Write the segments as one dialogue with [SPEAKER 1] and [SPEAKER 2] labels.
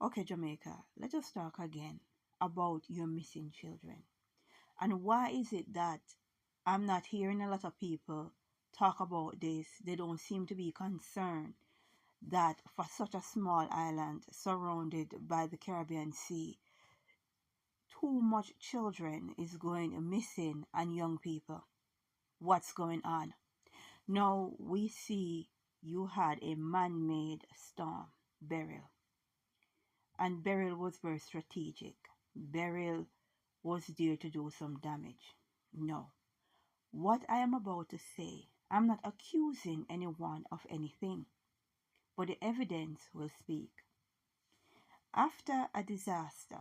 [SPEAKER 1] Okay, Jamaica, let us talk again about your missing children. And why is it that I'm not hearing a lot of people talk about this? They don't seem to be concerned that for such a small island surrounded by the Caribbean Sea, too much children is going missing and young people. What's going on? Now we see you had a man-made storm, Beryl. And Beryl was very strategic. Beryl was there to do some damage. No. What I am about to say, I'm not accusing anyone of anything, but the evidence will speak. After a disaster,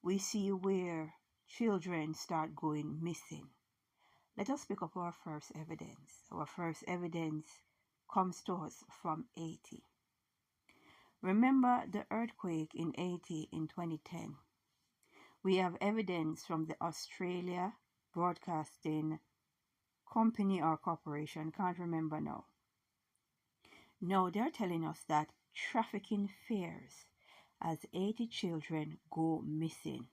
[SPEAKER 1] we see where children start going missing. Let us pick up our first evidence. Our first evidence comes to us from Haiti. Remember the earthquake in Haiti in 2010. We have evidence from the Australia Broadcasting Company or Corporation, can't remember now. No, they're telling us that trafficking fears as 80 children go missing.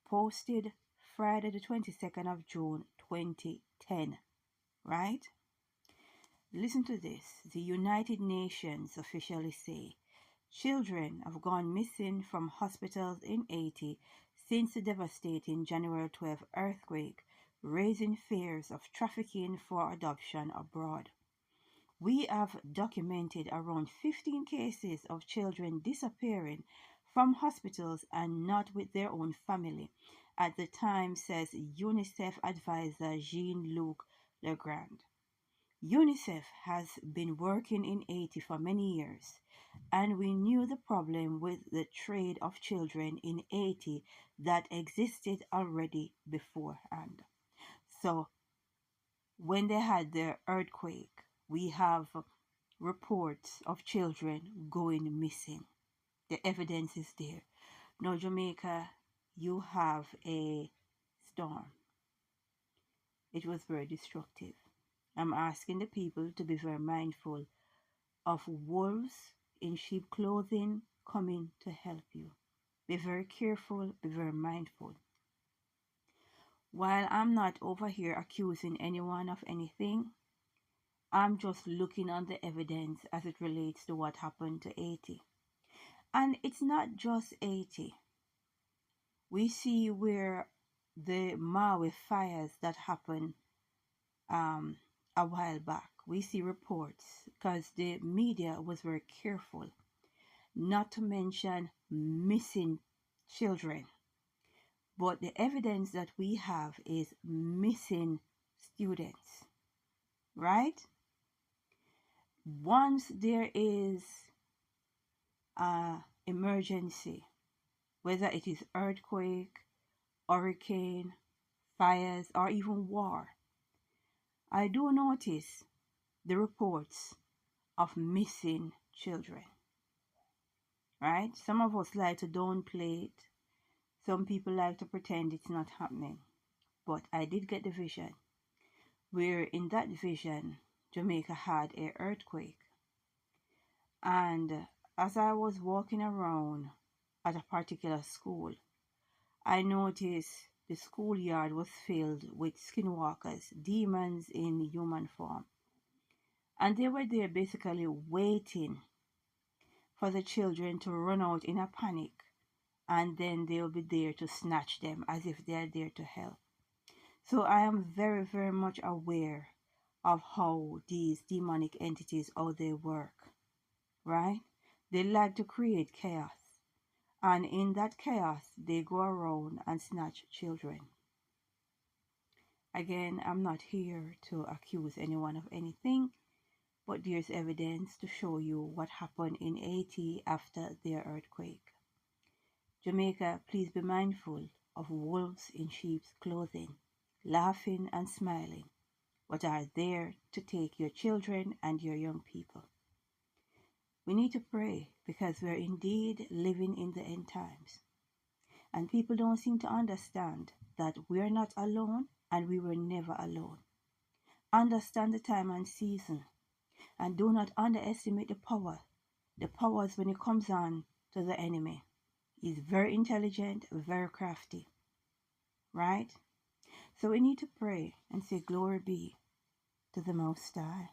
[SPEAKER 1] Posted Friday the 22nd of June 2010. Right? Listen to this. The United Nations officially say children have gone missing from hospitals in Haiti since the devastating January 12 earthquake, raising fears of trafficking for adoption abroad. We have documented around 15 cases of children disappearing from hospitals and not with their own family, at the time, says UNICEF advisor Jean-Luc Legrand. UNICEF has been working in Haiti for many years, and we knew the problem with the trade of children in Haiti that existed already beforehand. So, when they had their earthquake, we have reports of children going missing. The evidence is there. Now, Jamaica, you have a storm. It was very destructive. I'm asking the people to be very mindful of wolves in sheep clothing coming to help you. Be very careful, be very mindful. While I'm not over here accusing anyone of anything, I'm just looking on the evidence as it relates to what happened to Haiti. And it's not just Haiti. We see where the Maui fires that happened a while back. We see reports because the media was very careful not to mention missing children. But the evidence that we have is missing students, right? Once there is an emergency, whether it is earthquake, hurricane, fires, or even war, I do notice the reports of missing children, right? Some of us like to downplay it. Some people like to pretend it's not happening. But I did get the vision, where in that vision, Jamaica had an earthquake. And as I was walking around at a particular school, I noticed the schoolyard was filled with skinwalkers, demons in human form. And they were there basically waiting for the children to run out in a panic, and then they'll be there to snatch them as if they're there to help. So I am very, very much aware of how these demonic entities, how they work, right? They like to create chaos. And in that chaos, they go around and snatch children. Again, I'm not here to accuse anyone of anything, but there's evidence to show you what happened in Haiti after their earthquake. Jamaica, please be mindful of wolves in sheep's clothing, laughing and smiling, but are there to take your children and your young people. We need to pray because we're indeed living in the end times. And people don't seem to understand that we're not alone and we were never alone. Understand the time and season, and do not underestimate the power. The powers when it comes on to the enemy. He's very intelligent, very crafty, right? So we need to pray and say, Glory be to the Most High.